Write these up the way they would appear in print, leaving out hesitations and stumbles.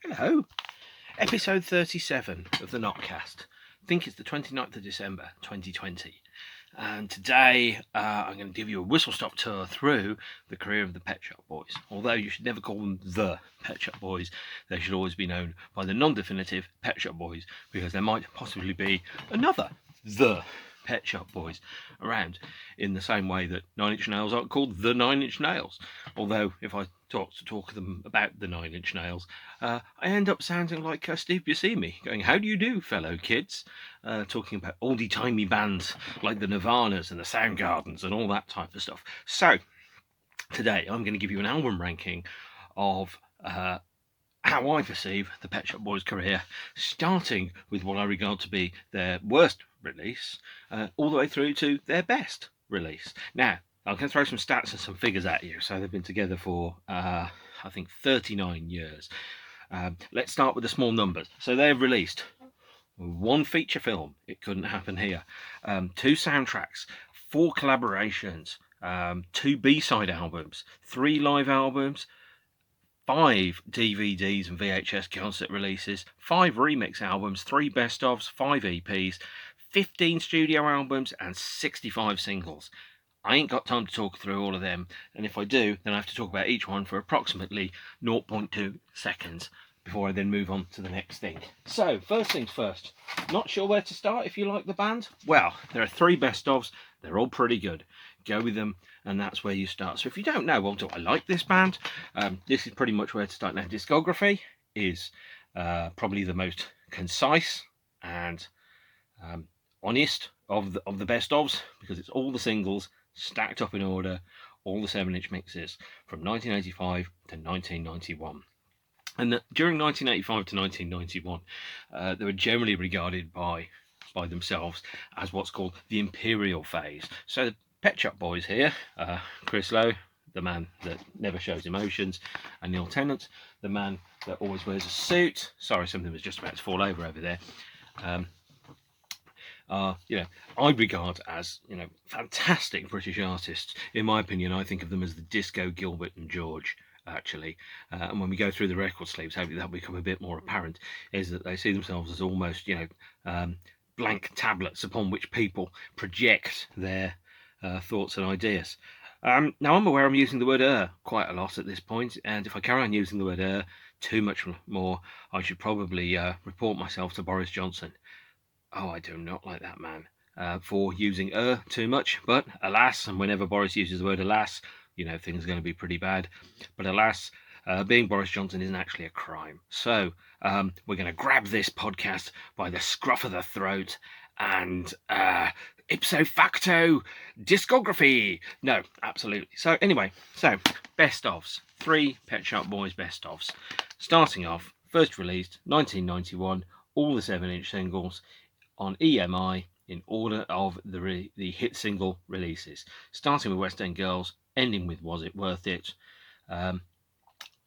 Hello, episode 37 of the Notcast. I think it's the 29th of December 2020. And today I'm going to give you a whistle-stop tour through the career of the Pet Shop Boys. Although you should never call them the Pet Shop Boys, they should always be known by the non-definitive Pet Shop Boys, because there might possibly be another the Pet Shop Boys around, in the same way that Nine Inch Nails aren't called the Nine Inch Nails. Although if I talk to them about the Nine Inch Nails, I end up sounding like Steve Buscemi, going, "How do you do, fellow kids?" Talking about oldie-timey bands like the Nirvanas and the Soundgardens and all that type of stuff. So today I'm going to give you an album ranking of how I perceive the Pet Shop Boys' career, starting with what I regard to be their worst release, all the way through to their best release. Now, I'm going to throw some stats and some figures at you. So they've been together for, I think, 39 years. Let's start with the small numbers. So they've released one feature film, it couldn't happen here, 2 soundtracks, 4 collaborations, 2 B-side albums, 3 live albums, 5 DVDs and VHS concert releases, 5 remix albums, 3 best-ofs, 5 EPs, 15 studio albums, and 65 singles. I ain't got time to talk through all of them, and if I do, then I have to talk about each one for approximately 0.2 seconds before I then move on to the next thing. So, first things first, not sure where to start if you like the band? Well, there are 3 best-ofs, they're all pretty good. Go with them, and that's where you start. So if you don't know, well, do I like this band? This is pretty much where to start. Now, discography is probably the most concise and honest of the best-ofs, because it's all the singles stacked up in order, all the 7-inch mixes from 1985 to 1991. And during 1985 to 1991, they were generally regarded by themselves as what's called the Imperial phase. So the Pet Shop Boys here, Chris Lowe, the man that never shows emotions, and Neil Tennant, the man that always wears a suit. Sorry, something was just about to fall over there. I regard as, fantastic British artists. In my opinion, I think of them as the disco Gilbert and George, actually. And when we go through the record sleeves, hopefully that'll become a bit more apparent, is that they see themselves as almost, blank tablets upon which people project their thoughts and ideas. Now, I'm aware I'm using the word quite a lot at this point, and if I carry on using the word too much more, I should probably report myself to Boris Johnson. Oh, I do not like that man for using too much, but alas, and whenever Boris uses the word alas, things are going to be pretty bad. But alas, being Boris Johnson isn't actually a crime. So we're going to grab this podcast by the scruff of the throat and ipso facto discography. No, absolutely. So anyway, best ofs. 3 Pet Shop Boys best ofs. Starting off, first released 1991, all the 7-inch singles on EMI in order of the hit single releases, starting with West End Girls, ending with Was It Worth It.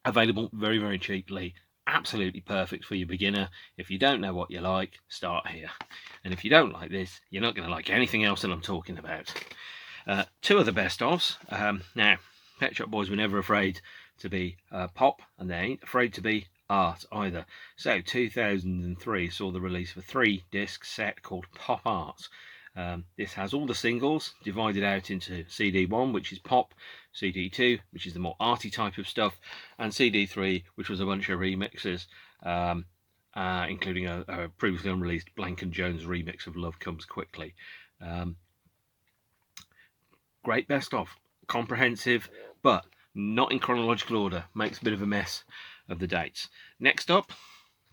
Available very, very cheaply. Absolutely perfect for your beginner. If you don't know what you like, start here. And if you don't like this, you're not going to like anything else that I'm talking about. 2 of the best ofs. Now, Pet Shop Boys were never afraid to be pop, and they ain't afraid to be art either. So 2003 saw the release of a 3-disc set called Pop Art. This has all the singles divided out into CD1, which is pop, CD2, which is the more arty type of stuff, and CD3, which was a bunch of remixes, including a previously unreleased Blank & Jones remix of Love Comes Quickly. Great best of, comprehensive, but not in chronological order. Makes a bit of a mess of the dates. Next up,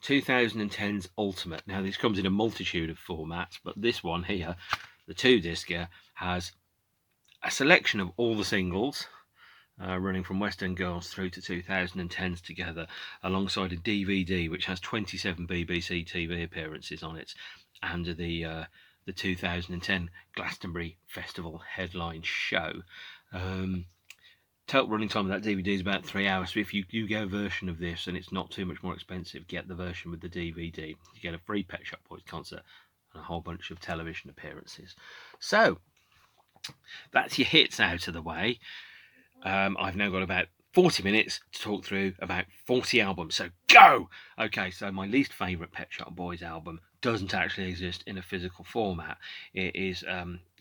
2010's Ultimate. Now, this comes in a multitude of formats, but this one here, the 2-discer, has a selection of all the singles, running from West End Girls through to 2010's together, alongside a DVD which has 27 BBC TV appearances on it, and the 2010 Glastonbury Festival headline show. Total running time of that DVD is about 3 hours, so if you do get a version of this and it's not too much more expensive, get the version with the DVD. You get a free Pet Shop Boys concert and a whole bunch of television appearances. So that's your hits out of the way. I've now got about 40 minutes to talk through about 40 albums. So go! Okay, so my least favourite Pet Shop Boys album doesn't actually exist in a physical format. It is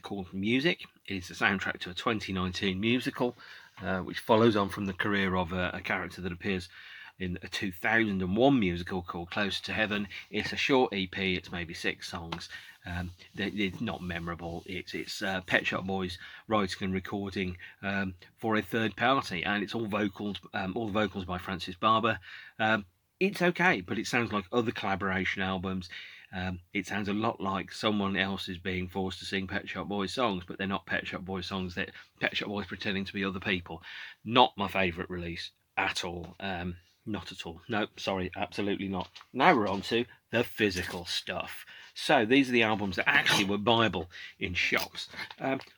called Music. It is the soundtrack to a 2019 musical, which follows on from the career of a character that appears in a 2001 musical called Closer to Heaven. It's a short EP. It's maybe 6 songs. It's not memorable. It's Pet Shop Boys writing and recording for a third party, and it's all the vocals by Francis Barber. It's okay, but it sounds like other collaboration albums. It sounds a lot like someone else is being forced to sing Pet Shop Boys songs, but they're not Pet Shop Boys songs. They're Pet Shop Boys pretending to be other people. Not my favourite release at all. Not at all. No, sorry, absolutely not. Now we're on to the physical stuff. So these are the albums that actually were buyable in shops.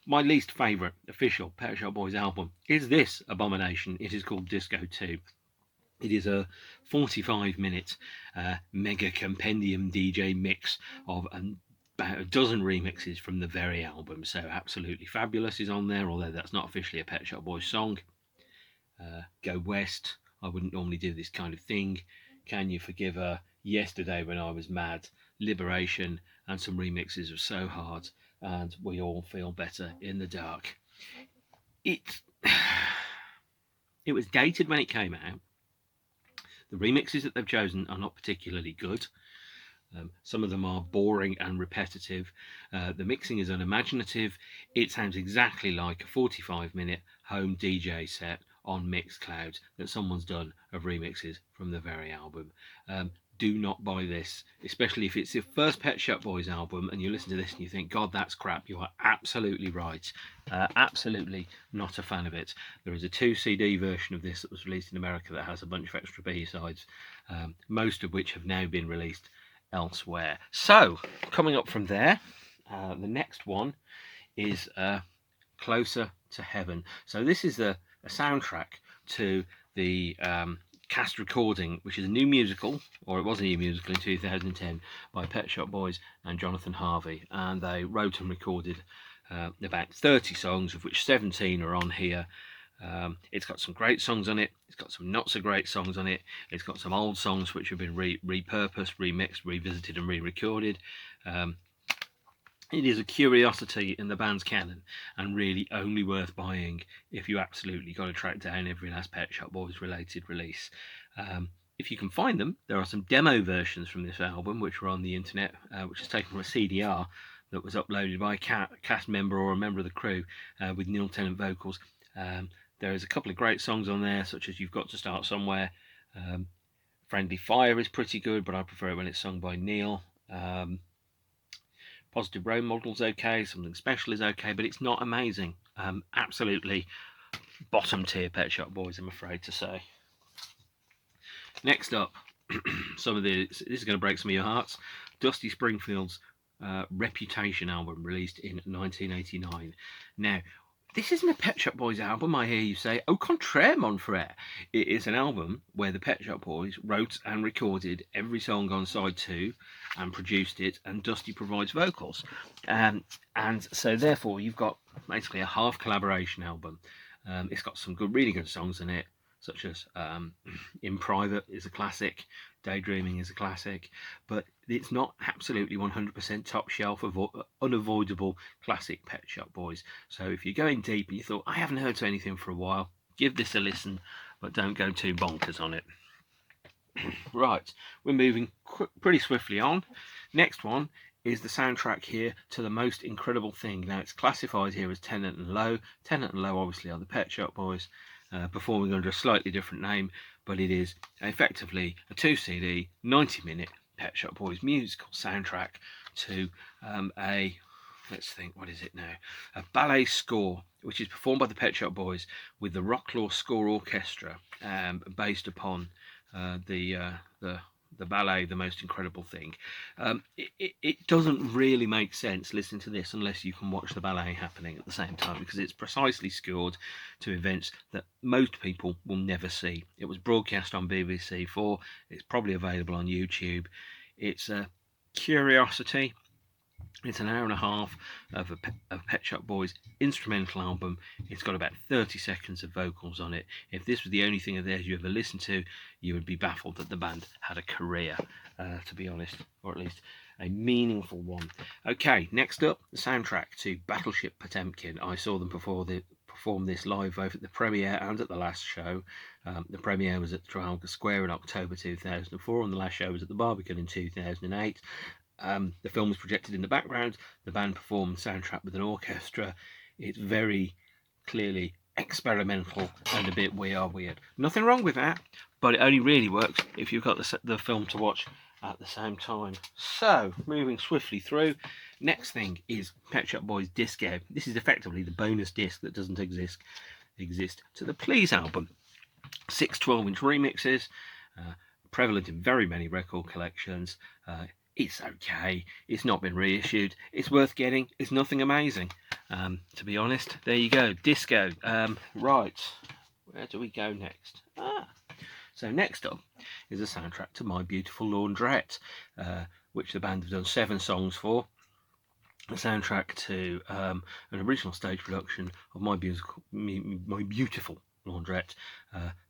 My least favourite official Pet Shop Boys album is this abomination. It is called Disco 2. It is a 45-minute mega compendium DJ mix of about a dozen remixes from the very album. So Absolutely Fabulous is on there, although that's not officially a Pet Shop Boys song. Go West, I wouldn't normally do this kind of thing. Can You Forgive Her, Yesterday When I Was Mad, Liberation, and some remixes of So Hard, and We All Feel Better in the Dark. It was dated when it came out. The remixes that they've chosen are not particularly good. Some of them are boring and repetitive. The mixing is unimaginative. It sounds exactly like a 45-minute home DJ set on Mixcloud that someone's done of remixes from the very album. Do not buy this, especially if it's your first Pet Shop Boys album and you listen to this and you think, God, that's crap. You are absolutely right. Absolutely not a fan of it. There is a 2 CD version of this that was released in America that has a bunch of extra B-sides, most of which have now been released elsewhere. So, coming up from there, the next one is Closer to Heaven. So this is a soundtrack to the cast recording, which is a new musical, or it was a new musical in 2010 by Pet Shop Boys and Jonathan Harvey, and they wrote and recorded about 30 songs, of which 17 are on here. It's got some great songs on it, it's got some not so great songs on it, it's got some old songs which have been repurposed, remixed, revisited and re-recorded. It is a curiosity in the band's canon, and really only worth buying if you absolutely got to track down every last Pet Shop Boys related release. If you can find them, there are some demo versions from this album which are on the internet, which is taken from a CDR that was uploaded by a cast member or a member of the crew with Neil Tennant vocals. There is a couple of great songs on there, such as You've Got to Start Somewhere. Friendly Fire is pretty good, but I prefer it when it's sung by Neil. Positive Role Model's okay, Something Special is okay, but it's not amazing. Absolutely bottom tier Pet Shop Boys, I'm afraid to say. Next up, this is going to break some of your hearts. Dusty Springfield's Reputation album, released in 1989. Now, this isn't a Pet Shop Boys album, I hear you say. Au contraire, mon frère. It is an album where the Pet Shop Boys wrote and recorded every song on side 2 and produced it, and Dusty provides vocals. And so therefore you've got basically a half collaboration album. It's got some really good songs in it, such as In Private is a classic, Daydreaming is a classic, but it's not absolutely 100% top shelf unavoidable classic Pet Shop Boys. So if you're going deep and you thought, I haven't heard anything for a while, give this a listen, but don't go too bonkers on it. Right, we're moving pretty swiftly on. Next one is the soundtrack here to The Most Incredible Thing. Now, it's classified here as Tennant and Lowe. Tennant and Lowe obviously are the Pet Shop Boys, performing under a slightly different name, but it is effectively a 2 CD, 90-minute Pet Shop Boys musical soundtrack to let's think, what is it now? A ballet score, which is performed by the Pet Shop Boys with the Rocklaw Score Orchestra, based upon the ballet, The Most Incredible Thing. It doesn't really make sense listening to this unless you can watch the ballet happening at the same time, because it's precisely scored to events that most people will never see. It was broadcast on BBC4. It's probably available on YouTube. It's a curiosity. It's an hour and a half of Pet Shop Boys instrumental album. It's got about 30 seconds of vocals on it. If this was the only thing of theirs you ever listened to, you would be baffled that the band had a career, to be honest, or at least a meaningful one. Okay, next up, the soundtrack to Battleship Potemkin. I saw them perform this live both at the premiere and at the last show. The premiere was at Trafalgar Square in October 2004, and the last show was at the Barbican in 2008. The film was projected in the background. The band performed the soundtrack with an orchestra. It's very clearly experimental and a bit weird. Nothing wrong with that, but it only really works if you've got the film to watch at the same time. So, moving swiftly through, next thing is Pet Shop Boys Disco. This is effectively the bonus disc that doesn't exist to the Please album. 6 12-inch remixes, prevalent in very many record collections. It's okay. It's not been reissued. It's worth getting. It's nothing amazing, to be honest. There you go. Disco. Right. Where do we go next? So next up is a soundtrack to My Beautiful Laundrette, which the band have done 7 songs for. A soundtrack to an original stage production of My Beautiful Laundrette.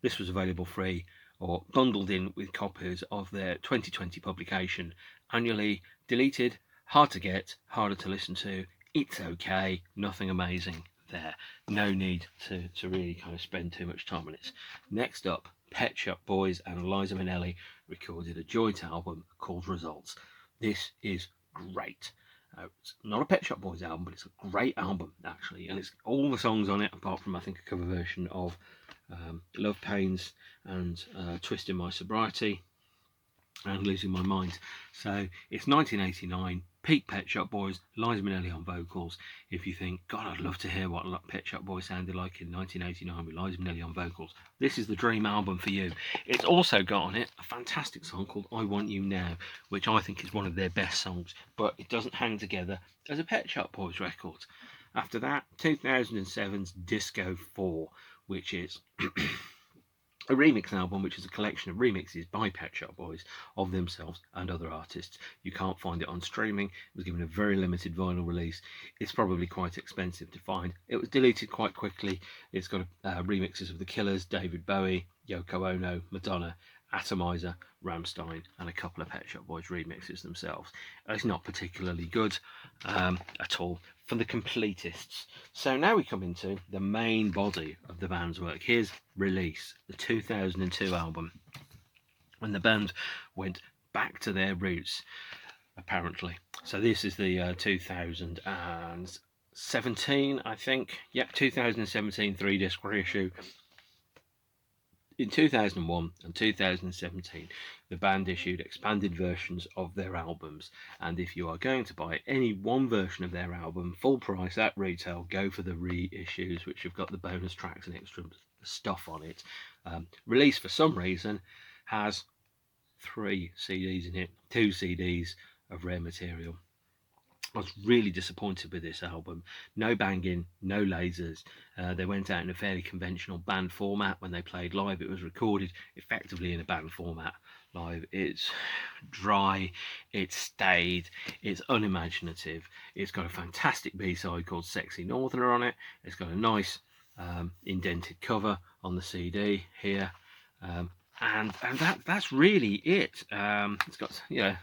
This was available free or bundled in with copies of their 2020 publication, annually deleted, hard to get, harder to listen to. It's okay, nothing amazing there. No need to really kind of spend too much time on it. Next up, Pet Shop Boys and Liza Minnelli recorded a joint album called Results. This is great. It's not a Pet Shop Boys album, but it's a great album actually, and it's all the songs on it apart from I think a cover version of Love Pains and Twisting My Sobriety and Losing My Mind. So it's 1989, peak Pet Shop Boys, Liza Minnelli on vocals. If you think, God, I'd love to hear what Pet Shop Boys sounded like in 1989 with Liza Minnelli on vocals, this is the dream album for you. It's also got on it a fantastic song called I Want You Now, which I think is one of their best songs, but it doesn't hang together as a Pet Shop Boys record. After that, 2007's Disco 4, which is a remix album, which is a collection of remixes by Pet Shop Boys of themselves and other artists. You can't find it on streaming. It was given a very limited vinyl release. It's probably quite expensive to find. It was deleted quite quickly. It's got remixes of The Killers, David Bowie, Yoko Ono, Madonna, Atomizer, Rammstein, and a couple of Pet Shop Boys remixes themselves. It's not particularly good at all for the completists. So now we come into the main body of the band's work. Here's Release, the 2002 album, when the band went back to their roots, apparently. So this is the 2017, I think. Yep, 2017 3-disc reissue. In 2001 and 2017, the band issued expanded versions of their albums, and if you are going to buy any one version of their album full price at retail, go for the reissues, which have got the bonus tracks and extra stuff on it. Release, for some reason, has 3 CDs in it, 2 CDs of rare material. I was really disappointed with this album. No banging, no lasers. They went out in a fairly conventional band format when they played live. It was recorded effectively in a band format live. It's dry, it's staid, it's unimaginative. It's got a fantastic B-side called Sexy Northerner on it. It's got a nice indented cover on the CD here. And that's really it. It's got, the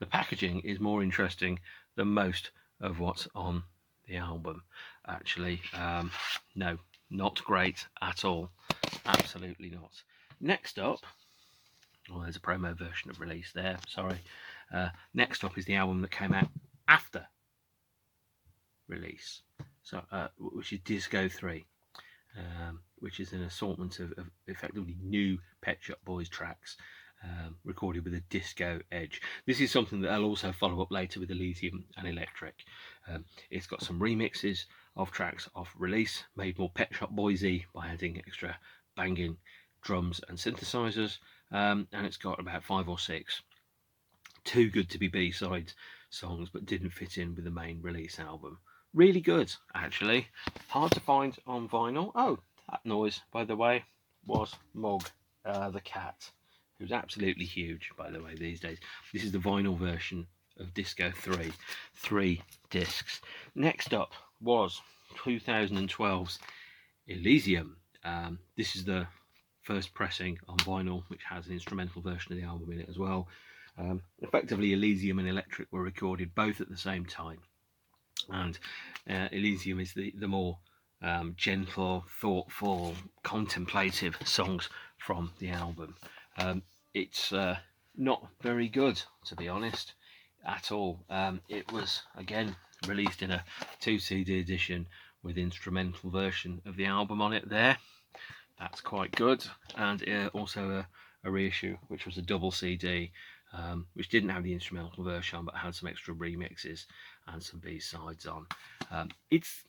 packaging is more interesting than most of what's on the album, actually. No, not great at all. Absolutely not. Next up, there's a promo version of Release there, sorry. Next up is the album that came out after Release, so which is Disco 3, which is an assortment of effectively new Pet Shop Boys tracks, recorded with a disco edge. This is something that I'll also follow up later with Elysium and Electric. It's got some remixes of tracks off Release, made more Pet Shop Boysy by adding extra banging drums and synthesizers, and it's got about 5 or 6 too good to be B-side songs, but didn't fit in with the main Release album. Really good, actually. Hard to find on vinyl. Oh, that noise, by the way, was Mog, the cat, who's absolutely huge, by the way, these days. This is the vinyl version of Disco 3 discs. Next up was 2012's Elysium. This is the first pressing on vinyl, which has an instrumental version of the album in it as well. Effectively, Elysium and Electric were recorded both at the same time, and Elysium is the more gentle, thoughtful, contemplative songs from the album. It's not very good, to be honest, at all. It was, again, released in a 2 CD edition with instrumental version of the album on it there. That's quite good. And also a reissue, which was a double CD, which didn't have the instrumental version but had some extra remixes and some B-sides on. It's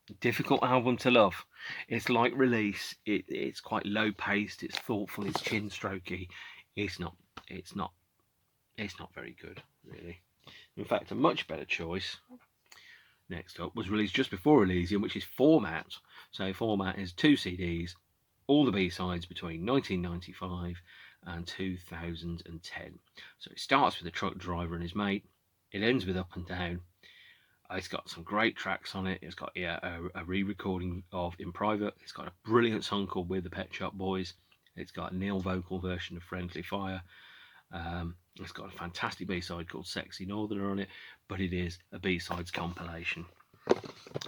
a difficult album to love. It's like Release. It's quite low paced, it's thoughtful, it's chin strokey. It's not very good, really. In fact, a much better choice next up was released just before Elysium, which is Format. So Format is 2 CDs, all the B-sides between 1995 and 2010. So it starts with a truck driver and his mate. It ends with Up and Down. It's got some great tracks on it. It's got a re-recording of In Private. It's got a brilliant song called We're the Pet Shop Boys. It's got a Neil vocal version of Friendly Fire. It's got a fantastic B-side called Sexy Northerner on it, but it is a B-sides compilation.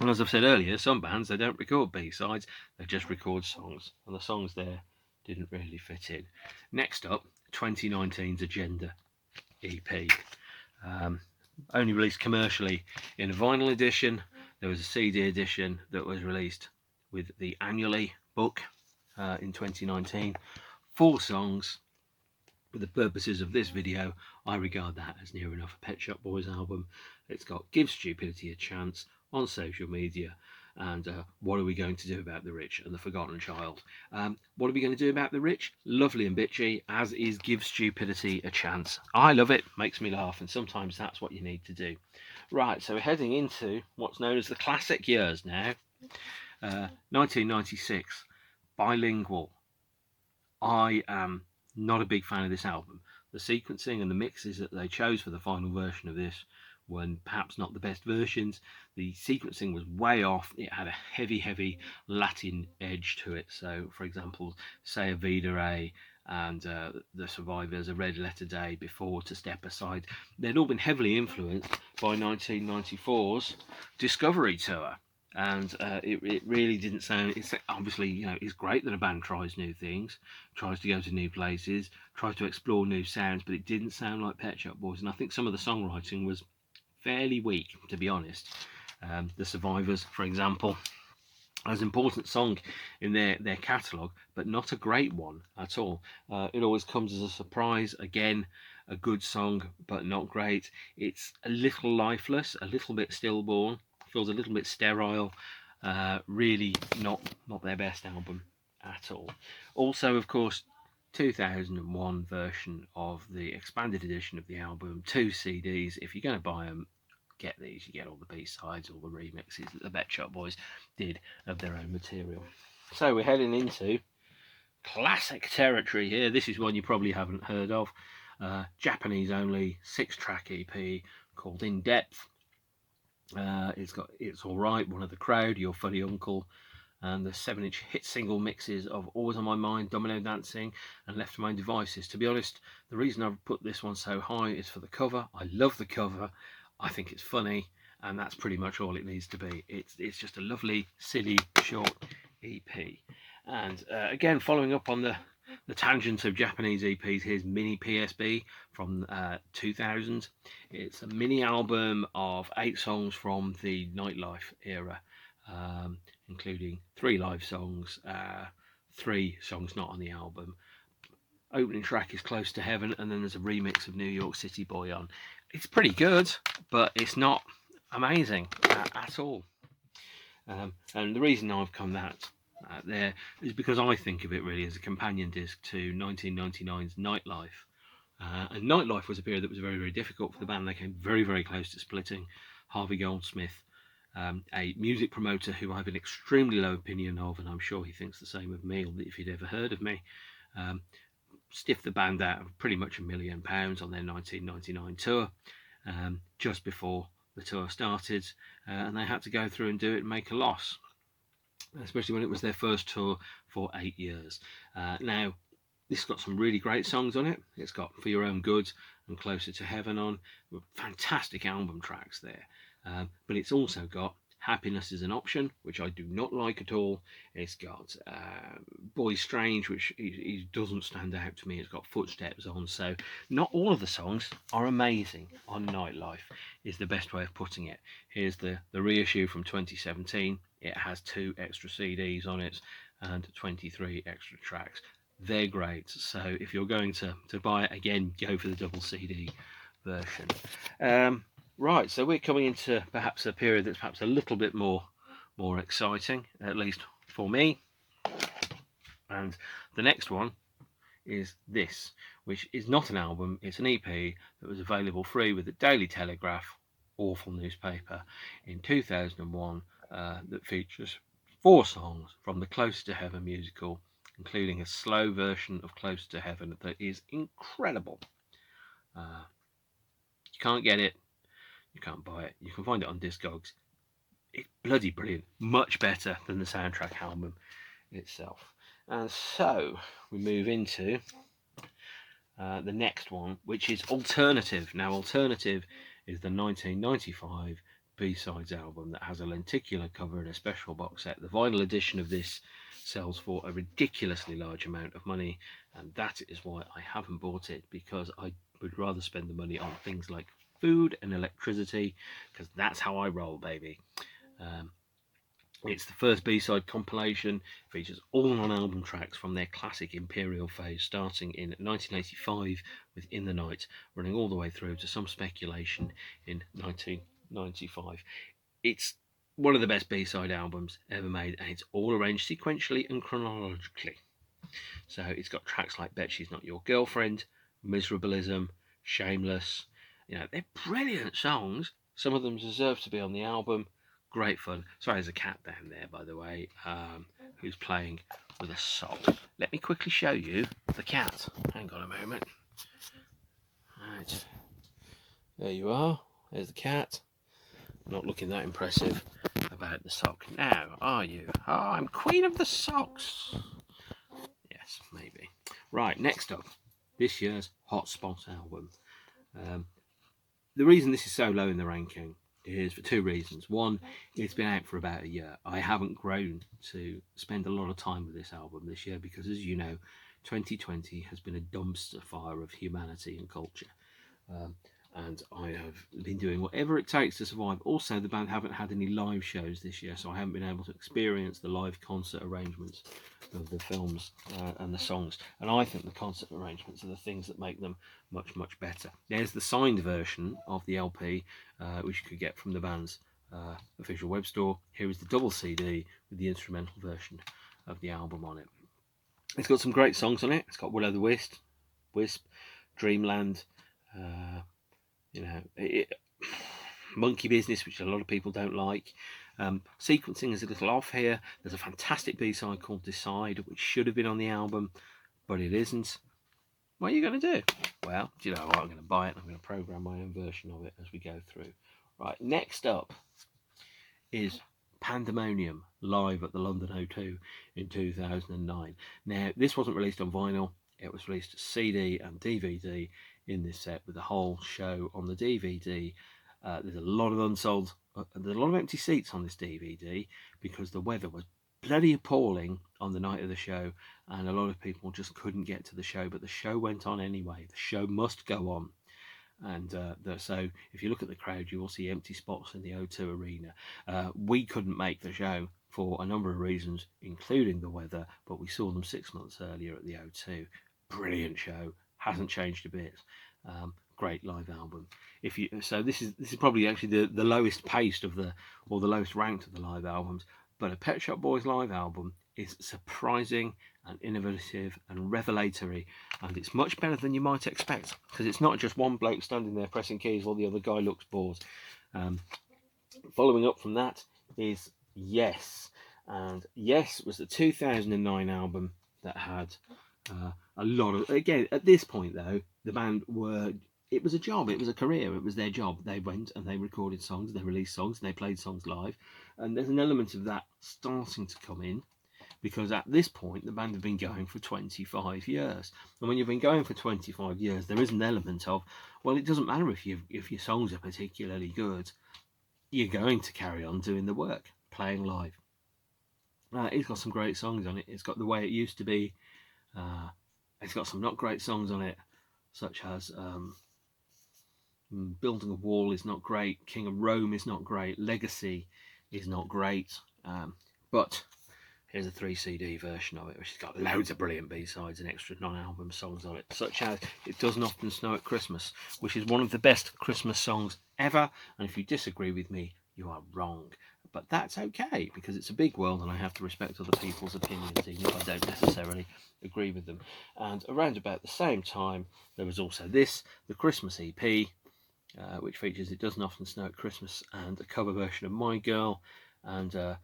And as I've said earlier, some bands, they don't record B-sides, they just record songs, and the songs there didn't really fit in. Next up, 2019's Agenda EP. Only released commercially in a vinyl edition. There was a CD edition that was released with the Annually book in 2019. 4 songs. For the purposes of this video, I regard that as near enough a Pet Shop Boys album. It's got Give Stupidity a Chance, On Social Media, and What Are We Going to Do About the Rich and The Forgotten Child. What are we going to do about the rich? Lovely and bitchy, as is Give Stupidity a Chance. I love it, makes me laugh, and sometimes that's what you need to do. Right, so we're heading into what's known as the classic years now. 1996, Bilingual. I am not a big fan of this album. The sequencing and the mixes that they chose for the final version of this were perhaps not the best versions. The sequencing was way off. It had a heavy Latin edge to it. So, for example, Say a Vida A and The Survivors, A Red Letter Day, Before, To Step Aside. They'd all been heavily influenced by 1994's Discovery Tour. And it really didn't sound. It's obviously, it's great that a band tries new things, tries to go to new places, tries to explore new sounds, but it didn't sound like Pet Shop Boys. And I think some of the songwriting was fairly weak, to be honest. The Survivors, for example, has an important song in their catalogue, but not a great one at all. It always comes as a surprise. Again, a good song, but not great. It's a little lifeless, a little bit stillborn. Feels a little bit sterile. Really not their best album at all. Also, of course, 2001 version of the expanded edition of the album, 2 CDs. If you're going to buy them, get these. You get all the B-sides, all the remixes that the Pet Shop Boys did of their own material. So we're heading into classic territory here. This is one you probably haven't heard of. Japanese only 6-track EP called In Depth. It's got It's Alright, One of the Crowd, Your Funny Uncle, and the 7-inch hit single mixes of Always on My Mind, Domino Dancing, and Left to My Own Devices. To be honest, the reason I've put this one so high is for the cover. I love the cover. I think it's funny, and that's pretty much all it needs to be. It's just a lovely, silly, short EP. And again, following up on the tangent of Japanese EPs, here's Mini PSB from 2000. It's a mini album of 8 songs from the Nightlife era, including 3 live songs, 3 songs not on the album. Opening track is Close to Heaven, and then there's a remix of New York City Boy on. It's pretty good, but it's not amazing at all. And the reason I've come that there is because I think of it really as a companion disc to 1999's Nightlife. And Nightlife was a period that was very, very difficult for the band. They came very, very close to splitting. Harvey Goldsmith, a music promoter who I have an extremely low opinion of, and I'm sure he thinks the same of me, if he'd ever heard of me, stiffed the band out of pretty much £1 million on their 1999 tour. just before the tour started, and they had to go through and do it and make a loss, especially when it was their first tour for 8 years. Now, this has got some really great songs on it. It's got For Your Own Good and Closer to Heaven on, with fantastic album tracks there. But it's also got Happiness is an Option, which I do not like at all. It's got Boy Strange, which he doesn't stand out to me. It's got Footsteps on. So not all of the songs are amazing on Nightlife, is the best way of putting it. Here's the reissue from 2017. It has 2 extra CDs on it and 23 extra tracks. They're great. So if you're going to buy it, again, go for the double CD version. Right, so we're coming into perhaps a period that's perhaps a little bit more exciting, at least for me. And the next one is this, which is not an album, it's an EP that was available free with the Daily Telegraph, awful newspaper, in 2001, that features 4 songs from the Closer to Heaven musical, including a slow version of Closer to Heaven that is incredible. You can't get it, you can't buy it, you can find it on Discogs. It's bloody brilliant, much better than the soundtrack album itself. And so we move into the next one, which is Alternative. Now, Alternative is the 1995 B-Sides album that has a lenticular cover and a special box set. The vinyl edition of this sells for a ridiculously large amount of money, and that is why I haven't bought it, because I would rather spend the money on things like food and electricity, because that's how I roll, baby. It's the first B-side compilation, features all non-album tracks from their classic Imperial phase, starting in 1985 with In the Night, running all the way through to Some Speculation in 1995. It's one of the best B-side albums ever made, and it's all arranged sequentially and chronologically. So it's got tracks like Bet She's Not Your Girlfriend, Miserabilism, Shameless. They're brilliant songs. Some of them deserve to be on the album. Great fun. Sorry, there's a cat down there, by the way, who's playing with a sock. Let me quickly show you the cat. Hang on a moment. Right. There you are. There's the cat. Not looking that impressive about the sock. Now, are you? Oh, I'm queen of the socks. Yes, maybe. Right, next up, this year's Hotspot album. The reason this is so low in the ranking is for 2 reasons. One, it's been out for about a year. I haven't grown to spend a lot of time with this album this year because, as you know, 2020 has been a dumpster fire of humanity and culture. And I have been doing whatever it takes to survive. Also, the band haven't had any live shows this year, so I haven't been able to experience the live concert arrangements of the films and the songs. And I think the concert arrangements are the things that make them much, much better. There's the signed version of the LP, which you could get from the band's official web store. Here is the double CD with the instrumental version of the album on it. It's got some great songs on it. It's got Will O' the Wisp, Dreamland, Monkey Business, which a lot of people don't like. Sequencing is a little off here. There's a fantastic B-side called Decide, which should have been on the album, but it isn't. What are you going to do? Well, do you know what? I'm going to buy it. I'm going to program my own version of it as we go through. Right, next up is Pandemonium, live at the London O2 in 2009. Now, this wasn't released on vinyl. It was released as CD and DVD in this set with the whole show on the DVD. There's a lot of unsold, there's a lot of empty seats on this DVD because the weather was bloody appalling on the night of the show, and a lot of people just couldn't get to the show, but the show went on anyway. The show must go on. And so if you look at the crowd, you will see empty spots in the O2 arena. We couldn't make the show for a number of reasons, including the weather, but we saw them 6 months earlier at the O2. Brilliant show, hasn't changed a bit. Great live album. So this is probably actually the lowest paced of the lowest ranked of the live albums, but a Pet Shop Boys live album is surprising and innovative and revelatory, and it's much better than you might expect because it's not just one bloke standing there pressing keys while the other guy looks bored. Following up from that is Yes, and Yes was the 2009 album that had a lot of, again, at this point though, the band were it was a job, it was a career, it was their job. They went and they recorded songs, they released songs, and they played songs live. And there's an element of that starting to come in, because at this point the band have been going for 25 years. And when you've been going for 25 years, there is an element of, well, it doesn't matter if your songs are particularly good, you're going to carry on doing the work, playing live. It's got some great songs on it. It's got The Way It Used to Be. It's got some not great songs on it, such as Building a Wall is not great, King of Rome is not great, Legacy is not great, but here's a 3 CD version of it, which has got loads of brilliant B-sides and extra non-album songs on it, such as It Doesn't Often Snow at Christmas, which is one of the best Christmas songs ever, and if you disagree with me, you are wrong. But that's okay, because it's a big world and I have to respect other people's opinions, even if I don't necessarily agree with them. And around about the same time, there was also this, the Christmas EP, which features It Doesn't Often Snow at Christmas and a cover version of My Girl, and a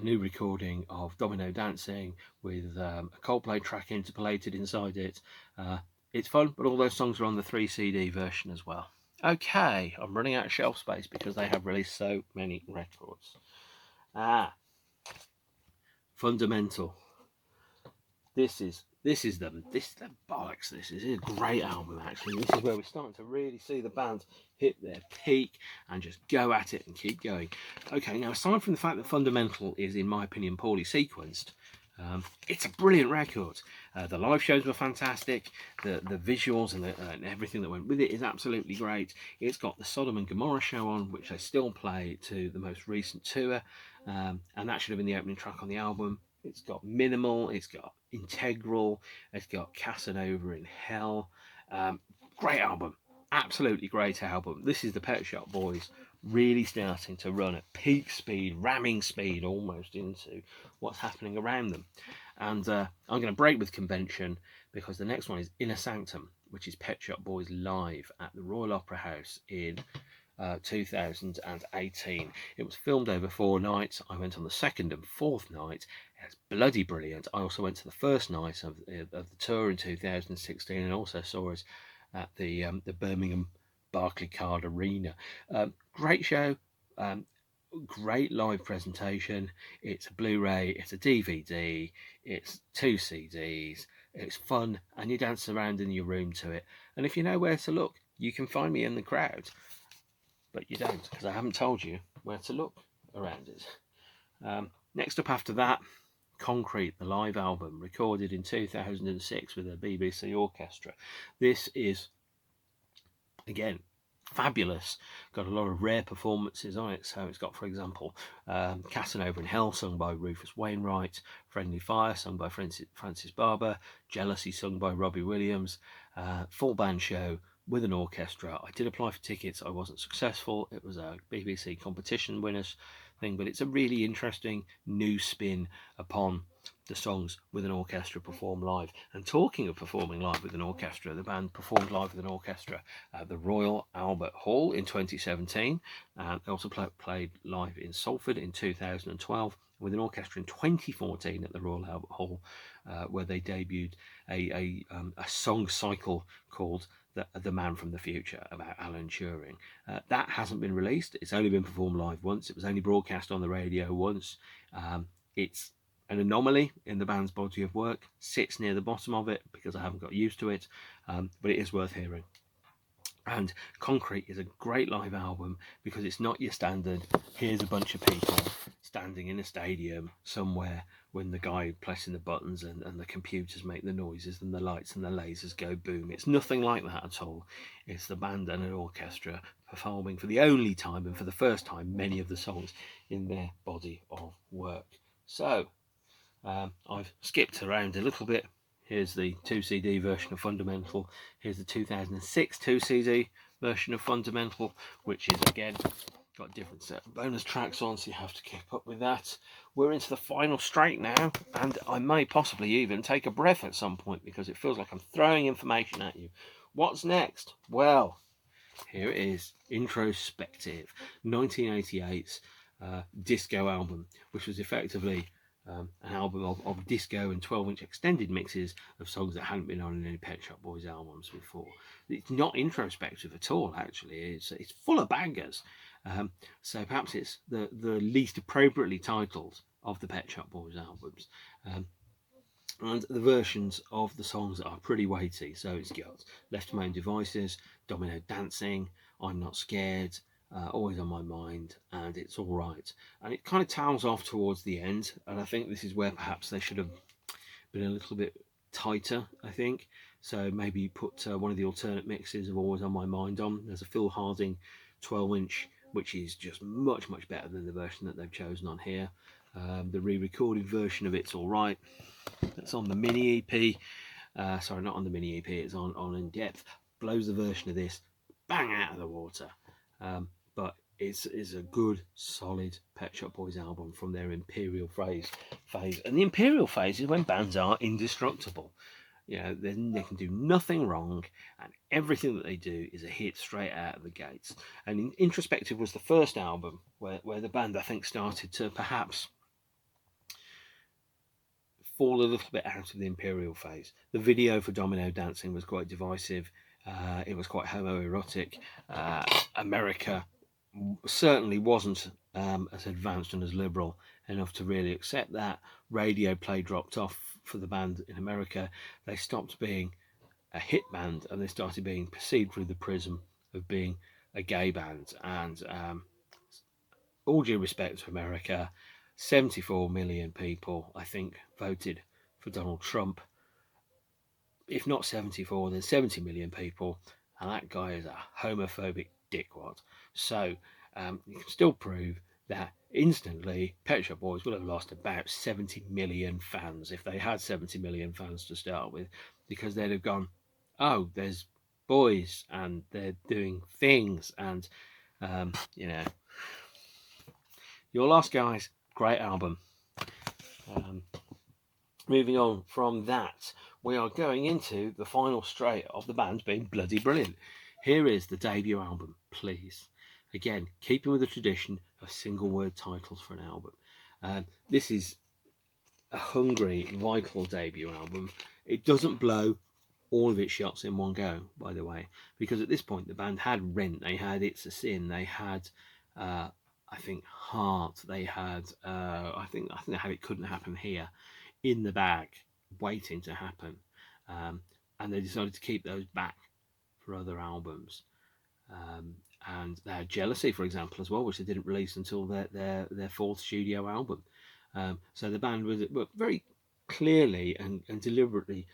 new recording of Domino Dancing with a Coldplay track interpolated inside it. It's fun, but all those songs are on the 3 CD version as well. Okay, I'm running out of shelf space because they have released so many records. Fundamental. This is the bollocks. This is a great album, actually. This is where we're starting to really see the band hit their peak and just go at it and keep going. Okay, now aside from the fact that Fundamental is, in my opinion, poorly sequenced, it's a brilliant record. The live shows were fantastic. The visuals and everything that went with it is absolutely great. It's got the Sodom and Gomorrah show on, which they still play to the most recent tour, and that should have been the opening track on the album. It's got Minimal, it's got Integral, it's got Casanova in Hell. Great album, absolutely great album. This is the Pet Shop Boys really starting to run at peak speed, ramming speed almost into what's happening around them. And I'm going to break with convention because the next one is Inner Sanctum, which is Pet Shop Boys live at the Royal Opera House in 2018. It was filmed over 4 nights. I went on the second and fourth night. It's bloody brilliant. I also went to the first night of the tour in 2016 and also saw us at the Birmingham Barclaycard Arena. Great show, great live presentation. It's a Blu-ray, it's a DVD, it's 2 CDs. It's fun and you dance around in your room to it. And if you know where to look, you can find me in the crowd. But you don't, because I haven't told you where to look around it. Next up after that, Concrete, the live album, recorded in 2006 with a BBC orchestra. This is, again, fabulous. Got a lot of rare performances on it. So it's got, for example, Casanova in Hell, sung by Rufus Wainwright, Friendly Fire, sung by Francis Barber, Jealousy, sung by Robbie Williams, full band show with an orchestra. I did apply for tickets. I wasn't successful. It was a BBC competition winners thing, but it's a really interesting new spin upon the songs with an orchestra performed live. And talking of performing live with an orchestra, the band performed live with an orchestra at the Royal Albert Hall in 2017. They also played live in Salford in 2012 with an orchestra in 2014 at the Royal Albert Hall, where they debuted a song cycle called the Man from the Future about Alan Turing. That hasn't been released. It's only been performed live once. It was only broadcast on the radio once. It's an anomaly in the band's body of work, sits near the bottom of it because I haven't got used to it, but it is worth hearing. And Concrete is a great live album because it's not your standard, here's a bunch of people standing in a stadium somewhere when the guy pressing the buttons and the computers make the noises and the lights and the lasers go boom. It's nothing like that at all. It's the band and an orchestra performing for the only time and for the first time many of the songs in their body of work. So I've skipped around a little bit. Here's the 2 CD version of Fundamental. Here's the 2006 2 CD version of Fundamental, which is again got a different set of bonus tracks on, so you have to keep up with that. We're into the final straight now, and I may possibly even take a breath at some point because it feels like I'm throwing information at you. What's next? Well, here it is, Introspective, 1988's disco album, which was effectively an album of disco and 12-inch extended mixes of songs that hadn't been on any Pet Shop Boys albums before. It's not introspective at all, actually. It's full of bangers. So perhaps it's the least appropriately titled of the Pet Shop Boys albums. And the versions of the songs are pretty weighty. So it's got Left to My Own Devices, Domino Dancing, I'm Not Scared, Always on My Mind, and It's All Right. And it kind of tails off towards the end, and I think this is where perhaps they should have been a little bit tighter, I think. So maybe put one of the alternate mixes of Always on My Mind on. There's a Phil Harding 12-inch, which is just much, much better than the version that they've chosen on here. The re-recorded version of It's All Right, that's on the mini EP. Sorry, not on the mini EP, it's on In Depth. Blows the version of this bang out of the water. But it's a good, solid Pet Shop Boys album from their Imperial phase. And the Imperial phase is when bands are indestructible. You know, they can do nothing wrong, and everything that they do is a hit straight out of the gates. And Introspective was the first album where the band, I think, started to perhaps fall a little bit out of the Imperial phase. The video for Domino Dancing was quite divisive. It was quite homoerotic. America certainly wasn't as advanced and as liberal enough to really accept that. Radio play dropped off for the band in America. They stopped being a hit band and they started being perceived through the prism of being a gay band. And all due respect to America, 74 million people, I think, voted for Donald Trump. If not 74, then 70 million people, and that guy is a homophobic dickwad. So you can still prove that instantly Pet Shop Boys would have lost about 70 million fans if they had 70 million fans to start with, because they'd have gone, oh, there's boys and they're doing things, and you know, Your Lost Guys, great album. Moving on from that, we are going into the final straight of the band being bloody brilliant. Here is the debut album, Please. Again, keeping with the tradition of single word titles for an album. This is a hungry, vital debut album. It doesn't blow all of its shots in one go, by the way, because at this point the band had Rent, they had It's a Sin, they had I think Heart, they had I think they had It Couldn't Happen Here in the bag, waiting to happen, and they decided to keep those back for other albums. And they had Jealousy, for example, as well, which they didn't release until their fourth studio album. So the band was very clearly and deliberately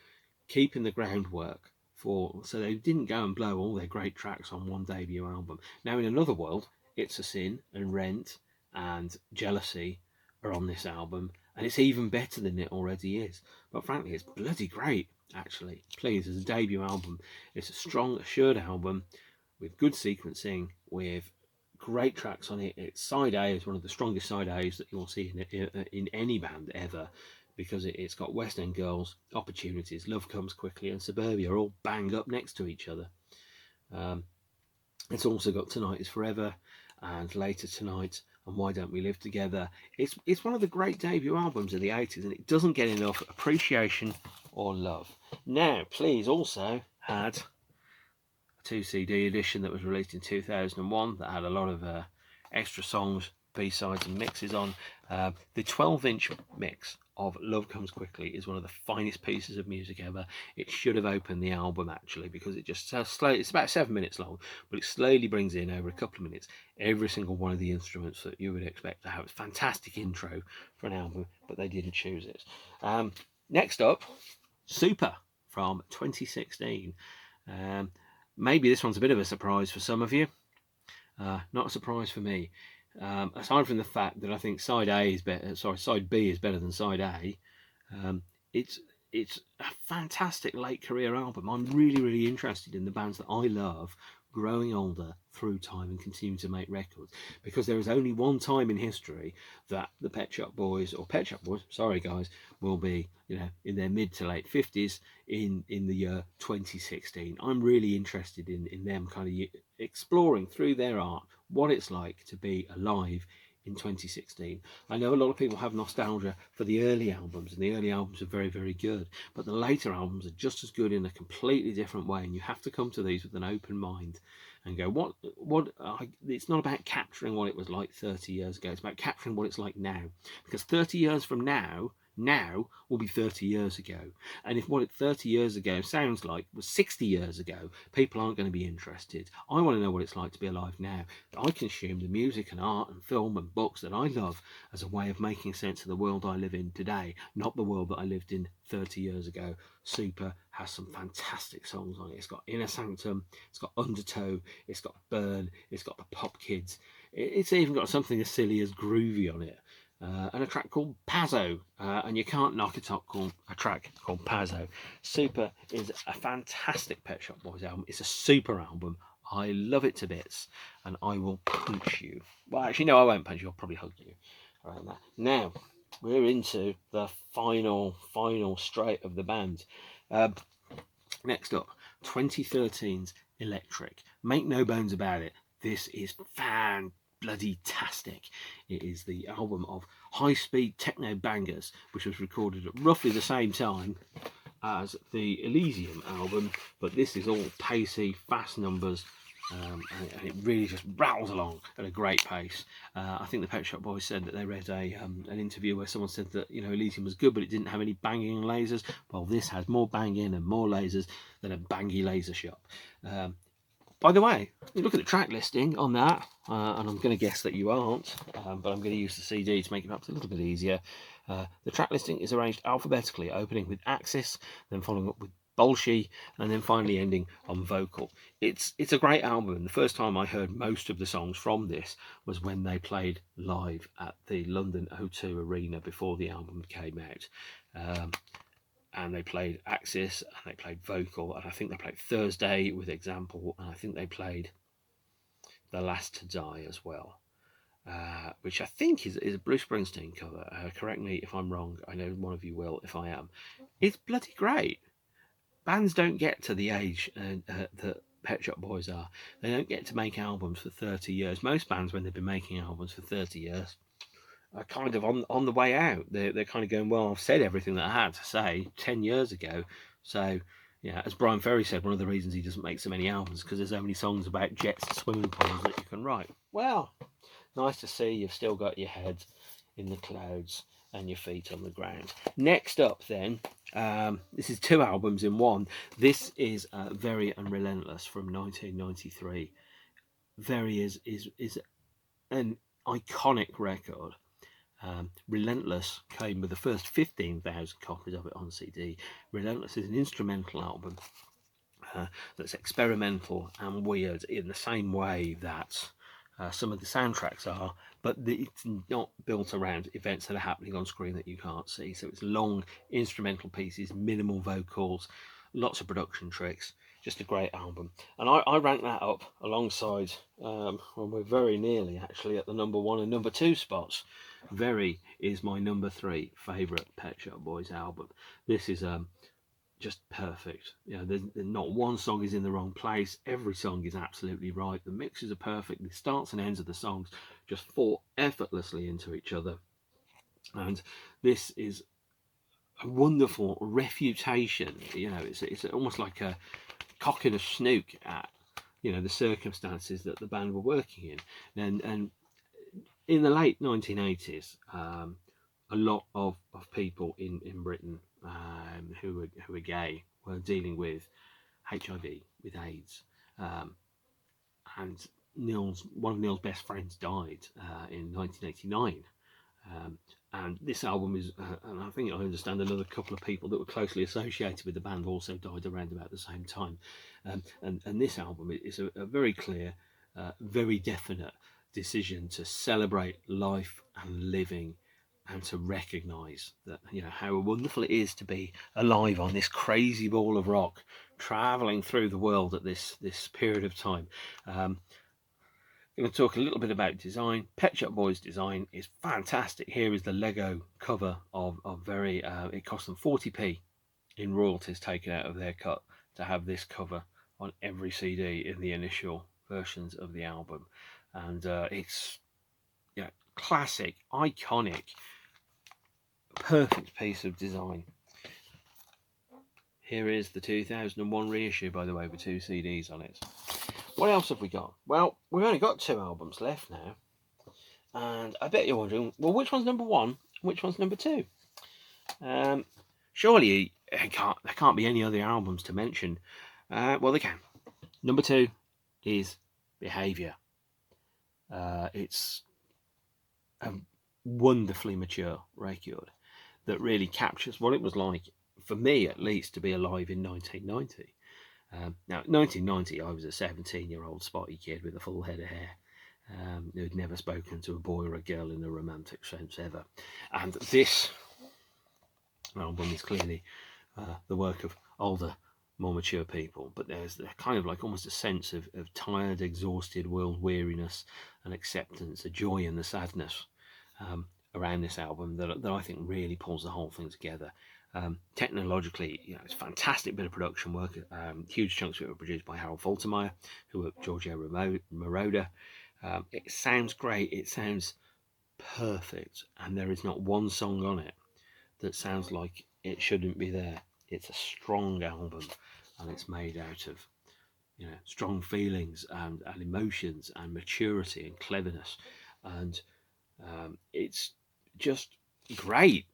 keeping the groundwork for, so they didn't go and blow all their great tracks on one debut album. Now in another world, It's a Sin and Rent and Jealousy are on this album, and it's even better than it already is. But frankly, it's bloody great, actually. Please, as a debut album, it's a strong, assured album with good sequencing, with great tracks on it. Its side A is one of the strongest side A's that you'll see in any band ever, because it's got West End Girls, Opportunities, Love Comes Quickly, and Suburbia all bang up next to each other. It's also got Tonight Is Forever and Later Tonight and Why Don't We Live Together. It's one of the great debut albums of the 80s, and it doesn't get enough appreciation or love. Now, Please also had a 2 CD edition that was released in 2001 that had a lot of extra songs, B-sides and mixes on. The 12-inch mix of Love Comes Quickly is one of the finest pieces of music ever. It should have opened the album, actually, because it just slowly, it's about 7 minutes long, but it slowly brings in, over a couple of minutes, every single one of the instruments that you would expect to have. It's a fantastic intro for an album, but they didn't choose it. Next up, Super from 2016. Maybe this one's a bit of a surprise for some of you. Not a surprise for me. Aside from the fact that I think side B is better than side A. It's a fantastic late career album. I'm really interested in the bands that I love growing older through time and continuing to make records, because there is only one time in history that the Pet Shop Boys, sorry guys, will be, in their mid to late 50s in the year 2016. I'm really interested in them kind of exploring through their art what it's like to be alive in 2016. I know a lot of people have nostalgia for the early albums, and the early albums are very, very good, but the later albums are just as good in a completely different way, and you have to come to these with an open mind and go, it's not about capturing what it was like 30 years ago, it's about capturing what it's like now, because 30 years from now will be 30 years ago. And if what 30 years ago sounds like was 60 years ago, people aren't going to be interested. I want to know what it's like to be alive now. I consume the music and art and film and books that I love as a way of making sense of the world I live in today, not the world that I lived in 30 years ago. Super has some fantastic songs on it. It's got Inner Sanctum, it's got Undertow, it's got Burn, it's got the Pop Kids. It's even got something as silly as Groovy on it. And a track called Pazzo, and you can't knock a track called Pazzo. Super is a fantastic Pet Shop Boys album. It's a super album. I love it to bits, and I will punch you. Well, actually, no, I won't punch you. I'll probably hug you around that. Now, we're into the final straight of the band. Next up, 2013's Electric. Make no bones about it, this is bloody-tastic. It is the album of high-speed techno bangers, which was recorded at roughly the same time as the Elysium album, but this is all pacey, fast numbers, and it really just rattles along at a great pace. I think the Pet Shop Boys said that they read an interview where someone said that Elysium was good, but it didn't have any banging lasers. Well, this has more banging and more lasers than a bangy laser shop. By the way, you look at the track listing on that, and I'm going to guess that you aren't, but I'm going to use the CD to make it perhaps a little bit easier. The track listing is arranged alphabetically, opening with Axis, then following up with Bolshe, and then finally ending on vocal. It's a great album, and the first time I heard most of the songs from this was when they played live at the London O2 Arena before the album came out. And they played Axis, and they played Vocal, and I think they played Thursday with Example, and I think they played The Last to Die as well, which I think is a Bruce Springsteen cover. Correct me if I'm wrong, I know one of you will if I am. It's bloody great. Bands don't get to the age that Pet Shop Boys are. They don't get to make albums for 30 years. Most bands, when they've been making albums for 30 years, are kind of on the way out. They're kind of going, well, I've said everything that I had to say 10 years ago. So, yeah, as Brian Ferry said, one of the reasons he doesn't make so many albums is because there's so many songs about jets and swimming pools that you can write. Well, nice to see you've still got your head in the clouds and your feet on the ground. Next up then, this is two albums in one. This is Very and Relentless from 1993. Very is an iconic record. Relentless came with the first 15,000 copies of it on CD. Relentless is an instrumental album that's experimental and weird in the same way that some of the soundtracks are, but it's not built around events that are happening on screen that you can't see. So it's long instrumental pieces, minimal vocals, lots of production tricks. Just a great album, and I rank that up alongside well, we're very nearly actually at the number 1 and number 2 spots. Very is my number 3 favourite Pet Shop Boys album. This is just perfect. There's not one song is in the wrong place. Every song is absolutely right. The mixes are perfect. The starts and ends of the songs just fall effortlessly into each other, and this is a wonderful refutation. It's almost like a cocking a snook at the circumstances that the band were working in, and in the late 1980s, a lot of people in Britain who were gay were dealing with HIV, with AIDS, and one of Neil's best friends died in 1989. And this album is, and I think I understand another couple of people that were closely associated with the band also died around about the same time. And this album is a very clear, very definite decision to celebrate life and living, and to recognise that how wonderful it is to be alive on this crazy ball of rock, travelling through the world at this period of time. I'm going to talk a little bit about design. Pet Shop Boys design is fantastic. Here is the Lego cover of Very. It cost them 40p in royalties taken out of their cut to have this cover on every CD in the initial versions of the album, and it's classic, iconic, perfect piece of design. Here is the 2001 reissue, by the way, with 2 CDs on it. What else have we got? Well, we've only got 2 albums left now. And I bet you're wondering, well, which one's number 1? Which one's number 2? Surely there can't be any other albums to mention. Well, they can. Number 2 is Behaviour. It's a wonderfully mature record that really captures what it was like, for me at least, to be alive in 1990. Now, 1990, I was a 17-year-old spotty kid with a full head of hair, who had never spoken to a boy or a girl in a romantic sense ever. And this album is clearly the work of older, more mature people, but there's kind of like almost a sense of tired, exhausted world weariness and acceptance, a joy and the sadness around this album that I think really pulls the whole thing together. Technologically, it's a fantastic bit of production work. Huge chunks of it were produced by Harold Faltermeyer, who worked Giorgio Moroder. It sounds great, it sounds perfect, and there is not one song on it that sounds like it shouldn't be there. It's a strong album, and it's made out of strong feelings and emotions and maturity and cleverness, and it's just great.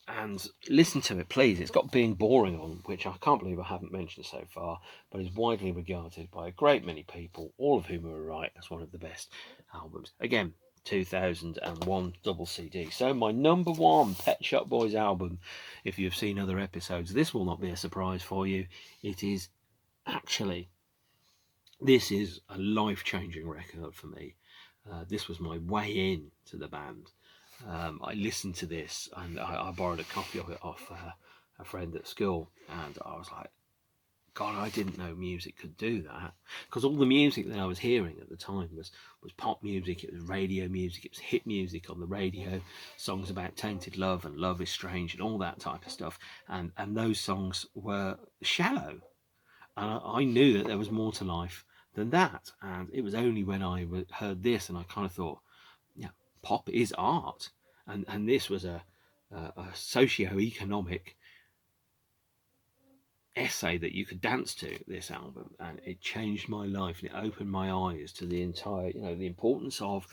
And listen to it, please. It's got Being Boring on, which I can't believe I haven't mentioned so far, but is widely regarded by a great many people, all of whom are right, as one of the best albums. Again, 2001 double CD. So my number 1 Pet Shop Boys album, if you've seen other episodes, this will not be a surprise for you. It is actually, this is a life-changing record for me. This was my way in to the band. I listened to this, and I borrowed a copy of it off a friend at school, and I was like, God, I didn't know music could do that, because all the music that I was hearing at the time was pop music, it was radio music, it was hit music on the radio, songs about tainted love and love is strange and all that type of stuff, and those songs were shallow, and I knew that there was more to life than that. And it was only when I heard this and I kind of thought, yeah, pop is art, and this was a socio-economic essay that you could dance to, this album, and it changed my life, and it opened my eyes to the entire, the importance of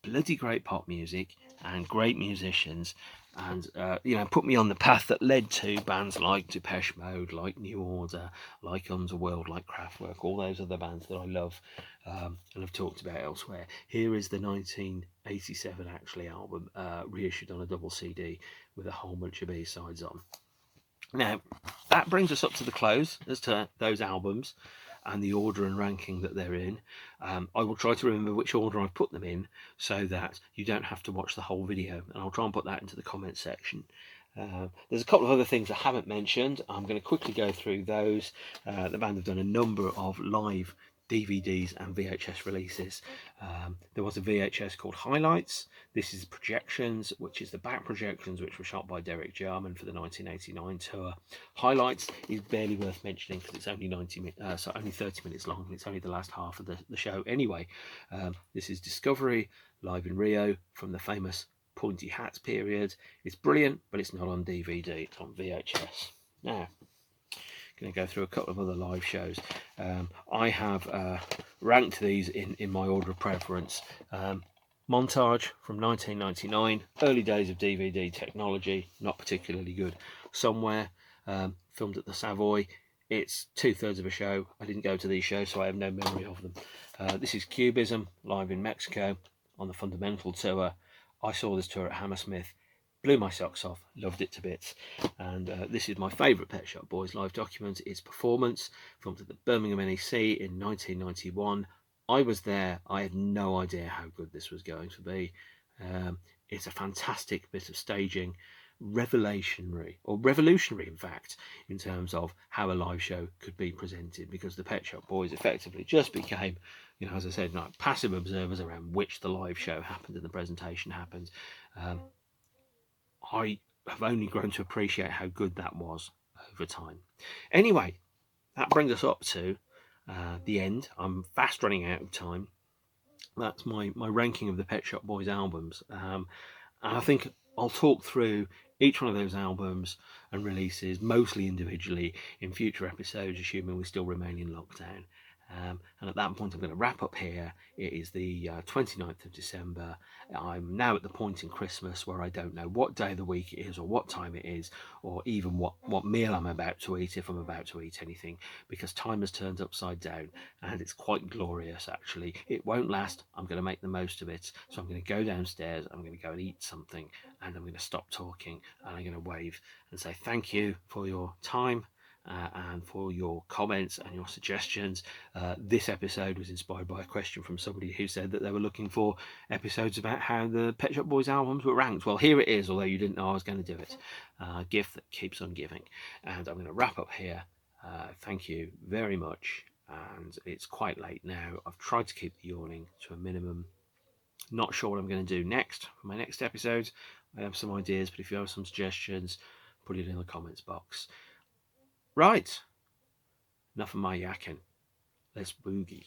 bloody great pop music and great musicians, and put me on the path that led to bands like Depeche Mode, like New Order, like Underworld, like Kraftwerk, all those other bands that I love and have talked about elsewhere. Here is the 1987 actually album, reissued on a double CD with a whole bunch of B-sides on. Now, that brings us up to the close as to those albums and the order and ranking that they're in. I will try to remember which order I've put them in so that you don't have to watch the whole video, and I'll try and put that into the comments section. There's a couple of other things I haven't mentioned. I'm going to quickly go through those. The band have done a number of live DVDs and VHS releases. There was a VHS called Highlights. This is Projections, which is the back projections, which were shot by Derek Jarman for the 1989 tour. Highlights is barely worth mentioning because it's only only 30 minutes long, and it's only the last half of the show anyway. This is Discovery, live in Rio, from the famous Pointy Hats period. It's brilliant, but it's not on DVD, it's on VHS. Now, going to go through a couple of other live shows. I have ranked these in my order of preference. Montage from 1999, early days of DVD technology, not particularly good. Somewhere, filmed at the Savoy. It's 2/3 of a show. I didn't go to these shows, so I have no memory of them. This is Cubism, live in Mexico on the Fundamental tour. I saw this tour at Hammersmith, blew my socks off, loved it to bits. And this is my favourite Pet Shop Boys live document. It's Performance, filmed at the Birmingham NEC in 1991. I was there. I had no idea how good this was going to be. It's a fantastic bit of staging, revolutionary in fact, in terms of how a live show could be presented, because the Pet Shop Boys effectively just became, as I said, like passive observers around which the live show happened and the presentation happened. I have only grown to appreciate how good that was over time. Anyway, that brings us up to the end. I'm fast running out of time. That's my ranking of the Pet Shop Boys albums. And I think I'll talk through each one of those albums and releases, mostly individually, in future episodes, assuming we still remain in lockdown. And at that point, I'm going to wrap up here. It is the 29th of December. I'm now at the point in Christmas where I don't know what day of the week it is or what time it is, or even what meal I'm about to eat, if I'm about to eat anything, because time has turned upside down, and it's quite glorious, actually. It won't last. I'm going to make the most of it. So I'm going to go downstairs, I'm going to go and eat something, and I'm going to stop talking, and I'm going to wave and say thank you for your time. And for your comments and your suggestions. This episode was inspired by a question from somebody who said that they were looking for episodes about how the Pet Shop Boys albums were ranked. Well, here it is, although you didn't know I was going to do it. Gift that keeps on giving. And I'm going to wrap up here. Thank you very much. And it's quite late now. I've tried to keep the yawning to a minimum. Not sure what I'm going to do next for my next episode. I have some ideas, but if you have some suggestions, put it in the comments box. Right, enough of my yakking. Let's boogie.